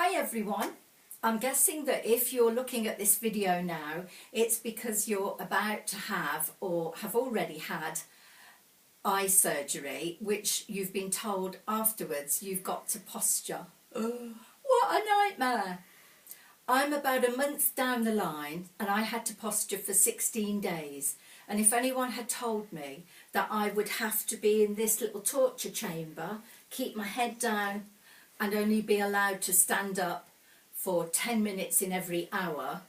Hi everyone. I'm guessing that if you're looking at this video now, it's because you're about to have or have already had eye surgery, which you've been told afterwards you've got to posture. What a nightmare. I'm about a month down the line and I had to posture for 16 days. And if anyone had told me that I would have to be in this little torture chamber, keep my head down and only be allowed to stand up for 10 minutes in every hour,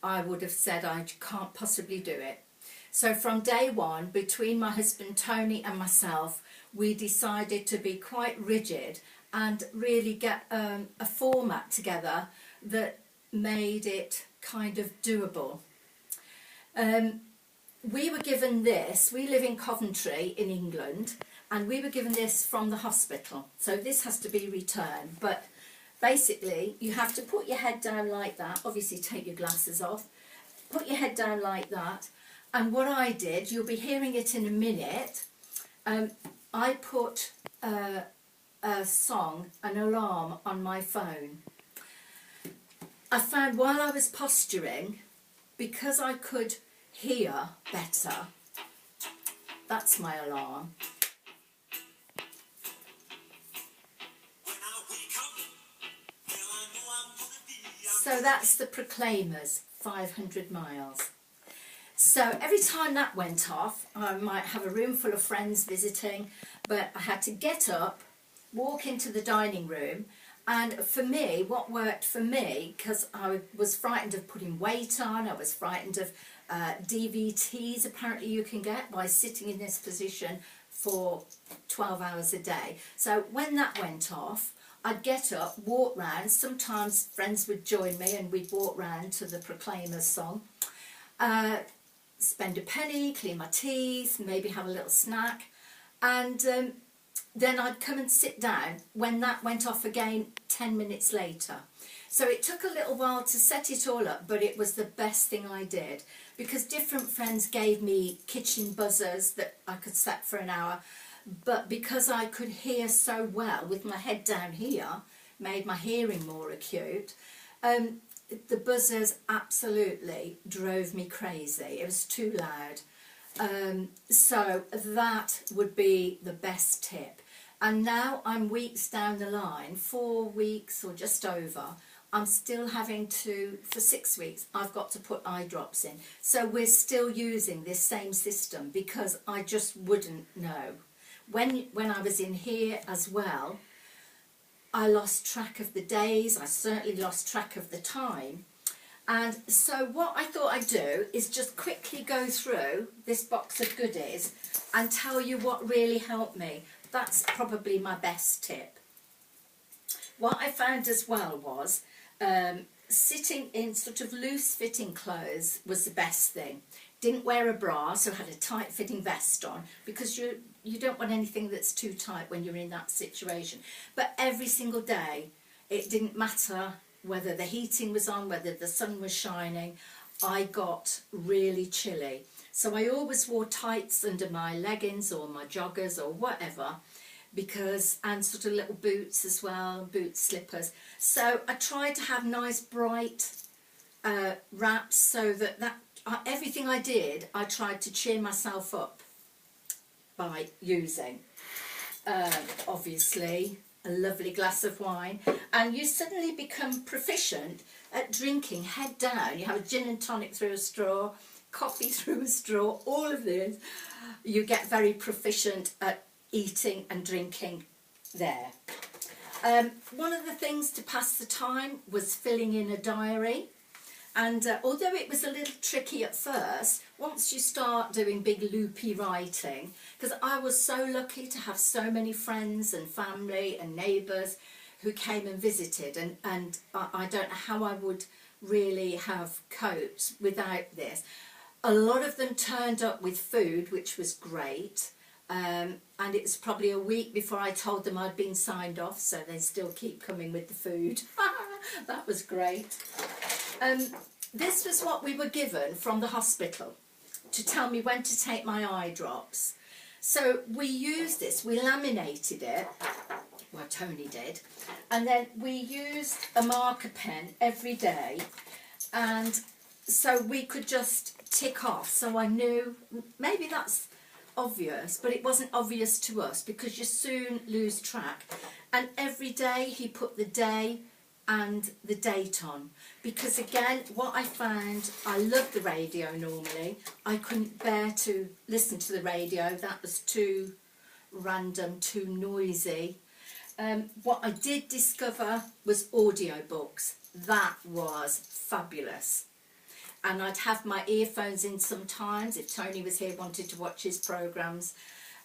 I would have said I can't possibly do it. So from day one, between my husband Tony and myself, we decided to be quite rigid and really get a format together that made it kind of doable. We were given this, we live in Coventry in England, and we were given this from the hospital. So this has to be returned, but basically you have to put your head down like that, obviously take your glasses off, put your head down like that, and what I did, you'll be hearing it in a minute, I put a song, an alarm on my phone. I found while I was posturing, because I could hear better, that's my alarm. So that's the Proclaimers, 500 miles. So every time that went off, I might have a room full of friends visiting, but I had to get up, walk into the dining room, and for me, what worked for me, because I was frightened of putting weight on, I was frightened of DVTs apparently you can get by sitting in this position for 12 hours a day. So when that went off, I'd get up, walk round, sometimes friends would join me and we'd walk round to the Proclaimers song, spend a penny, clean my teeth, maybe have a little snack, and then I'd come and sit down when that went off again 10 minutes later. So it took a little while to set it all up, but it was the best thing I did, because different friends gave me kitchen buzzers that I could set for an hour, but because I could hear so well with my head down here, made my hearing more acute, the buzzers absolutely drove me crazy. It was too loud. So that would be the best tip. And now I'm weeks down the line, 4 weeks or just over, I'm still having to, for 6 weeks, I've got to put eye drops in. So we're still using this same system because I just wouldn't know. When I was in here as well, I lost track of the days, I certainly lost track of the time. And so what I thought I'd do is just quickly go through this box of goodies and tell you what really helped me. That's probably my best tip. What I found as well was sitting in sort of loose fitting clothes was the best thing. Didn't wear a bra, so had a tight fitting vest on, because you don't want anything that's too tight when you're in that situation. But every single day, it didn't matter whether the heating was on, whether the sun was shining, I got really chilly. So I always wore tights under my leggings or my joggers or whatever, because, and sort of little boots as well, boot slippers. So I tried to have nice bright wraps so that everything I did, I tried to cheer myself up by using, obviously, a lovely glass of wine, and you suddenly become proficient at drinking head down. You have a gin and tonic through a straw, coffee through a straw, all of this. You get very proficient at eating and drinking there. One of the things to pass the time was filling in a diary. And although it was a little tricky at first, once you start doing big loopy writing, because I was so lucky to have so many friends and family and neighbours who came and visited, and I don't know how I would really have coped without this. A lot of them turned up with food, which was great, and it was probably a week before I told them I'd been signed off, so they still keep coming with the food. That was great. This was what we were given from the hospital to tell me when to take my eye drops. So we used this, we laminated it well, Tony did, and then we used a marker pen every day, and so we could just tick off. So I knew, maybe that's obvious, but it wasn't obvious to us because you soon lose track. And every day he put the day and the date on, because again, what I found, I loved the radio normally, I couldn't bear to listen to the radio, that was too random, too noisy. What I did discover was audiobooks. That was fabulous. And I'd have my earphones in sometimes if Tony was here, wanted to watch his programmes,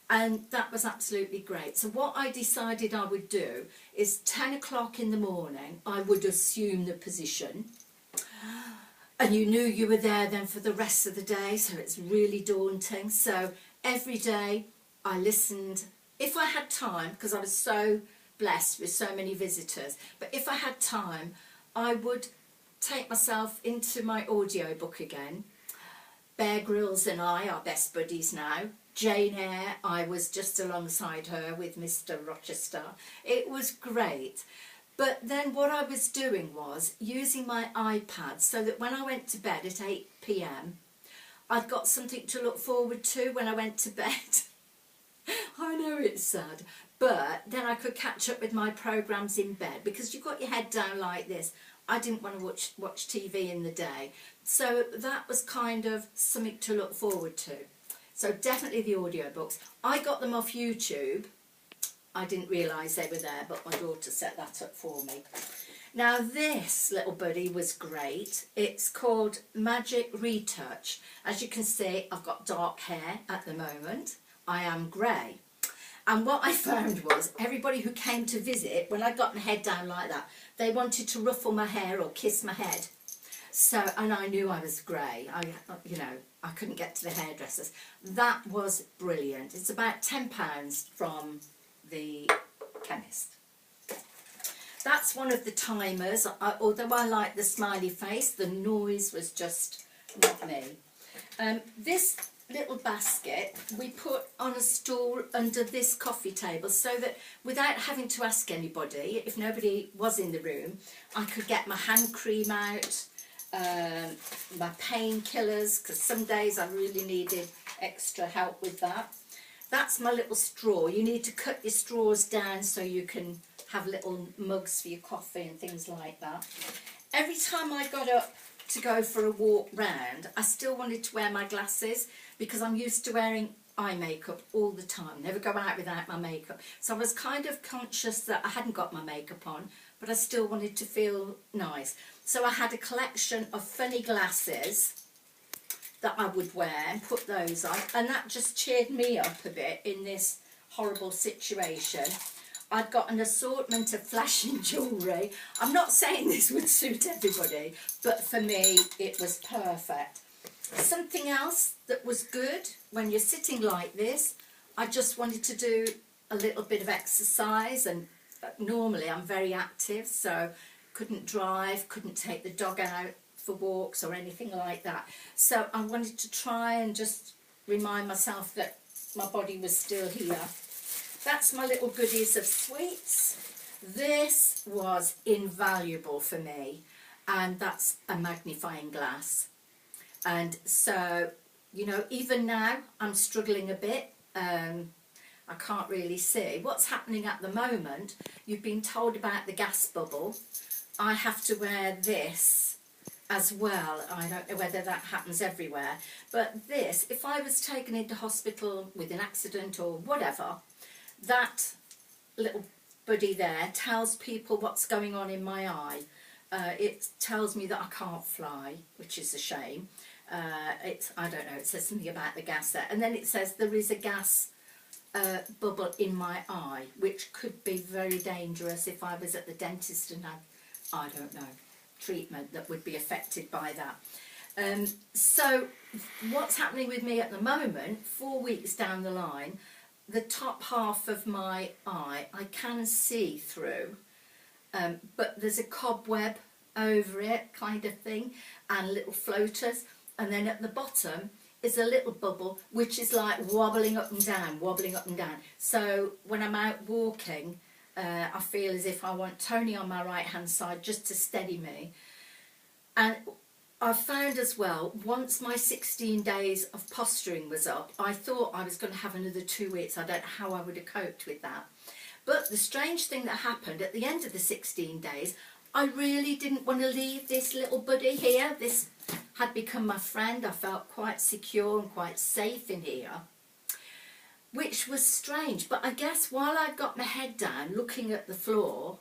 and that was absolutely great. So what I decided I would do is 10 o'clock in the morning I would assume the position, and you knew you were there then for the rest of the day, so it's really daunting. So every day I listened, if I had time, because I was so blessed with so many visitors, but if I had time I would take myself into my audiobook again. Bear Grylls and I are best buddies now. Jane Eyre, I was just alongside her with Mr. Rochester. It was great. But then what I was doing was using my iPad so that when I went to bed at 8 p.m, I'd got something to look forward to when I went to bed. I know it's sad, but then I could catch up with my programmes in bed, because you've got your head down like this. I didn't want to watch TV in the day, so that was kind of something to look forward to. So definitely the audiobooks. I got them off YouTube. I didn't realise they were there, but my daughter set that up for me. Now this little buddy was great. It's called Magic Retouch. As you can see, I've got dark hair at the moment. I am grey. And what I found was everybody who came to visit, when I got my head down like that, they wanted to ruffle my hair or kiss my head. So, and I knew I was grey. I couldn't get to the hairdressers. That was brilliant. It's about £10 from the chemist. That's one of the timers. Although I like the smiley face, the noise was just not me. This little basket we put on a stool under this coffee table, so that without having to ask anybody, if nobody was in the room, I could get my hand cream out, my painkillers, because some days I really needed extra help with that. That's my little straw. You need to cut your straws down so you can have little mugs for your coffee and things like that. Every time I got up to go for a walk round, I still wanted to wear my glasses, because I'm used to wearing eye makeup all the time, never go out without my makeup. So I was kind of conscious that I hadn't got my makeup on, but I still wanted to feel nice. So I had a collection of funny glasses that I would wear and put those on, and that just cheered me up a bit in this horrible situation. I'd got an assortment of flashing jewellery. I'm not saying this would suit everybody, but for me it was perfect. Something else that was good when you're sitting like this, I just wanted to do a little bit of exercise, and normally I'm very active, so couldn't drive, couldn't take the dog out for walks or anything like that. So I wanted to try and just remind myself that my body was still here. That's my little goodies of sweets. This was invaluable for me, and that's a magnifying glass. And so, you know, even now I'm struggling a bit. I can't really see what's happening at the moment. You've been told about the gas bubble. I have to wear this as well. I don't know whether that happens everywhere, but this, if I was taken into hospital with an accident or whatever, that little buddy there tells people what's going on in my eye. It tells me that I can't fly, which is a shame. I don't know, it says something about the gas there, and then it says there is a gas bubble in my eye, which could be very dangerous if I was at the dentist and had, I don't know, treatment that would be affected by that. So what's happening with me at the moment, 4 weeks down the line, the top half of my eye I can see through, but there's a cobweb over it kind of thing, and little floaters, and then at the bottom is a little bubble which is like wobbling up and down, wobbling up and down. So when I'm out walking, I feel as if I want Tony on my right hand side just to steady me. And I found as well, once my 16 days of posturing was up, I thought I was going to have another 2 weeks. I don't know how I would have coped with that. But the strange thing that happened at the end of the 16 days, I really didn't want to leave this little buddy here. This had become my friend. I felt quite secure and quite safe in here, which was strange. But I guess while I got my head down looking at the floor,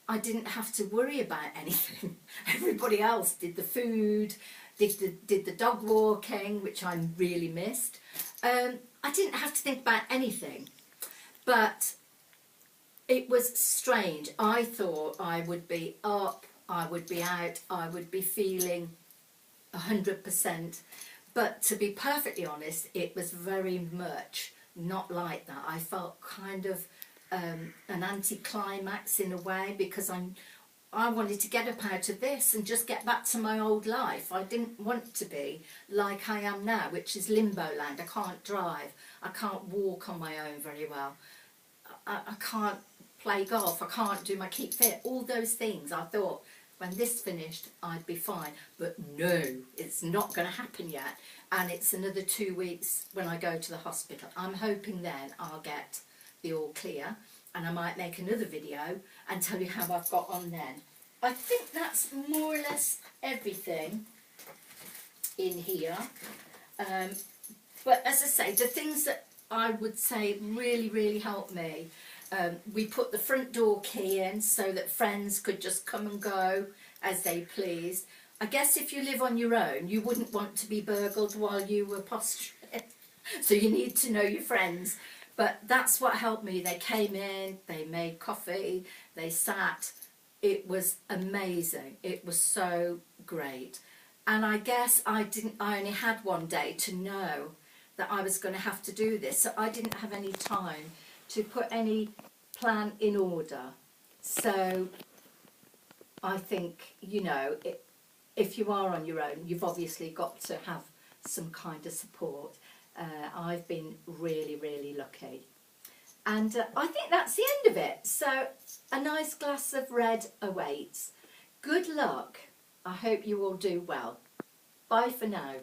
I didn't have to worry about anything. Everybody else did the food, did the dog walking, which I really missed. I didn't have to think about anything. But it was strange. I thought I would be up, I would be out, I would be feeling 100%. But to be perfectly honest, it was very much not like that. I felt kind of an anticlimax in a way, because I wanted to get up out of this and just get back to my old life. I didn't want to be like I am now, which is limbo land. I can't drive, I can't walk on my own very well, I can't play golf, I can't do my keep fit, all those things. I thought when this finished I'd be fine, but no, it's not going to happen yet, and it's another 2 weeks when I go to the hospital. I'm hoping then I'll get the all clear, and I might make another video and tell you how I've got on then. I think that's more or less everything in here, but as I say, the things that I would say really helped me, we put the front door key in so that friends could just come and go as they pleased. I guess if you live on your own, you wouldn't want to be burgled while you were posturing, so you need to know your friends. But that's what helped me. They came in, they made coffee, they sat. It was amazing. It was so great. And I guess I only had one day to know that I was going to have to do this, so I didn't have any time to put any plan in order. So I think, you know, if you are on your own, you've obviously got to have some kind of support. I've been really lucky. And I think that's the end of it. So a nice glass of red awaits. Good luck. I hope you all do well. Bye for now.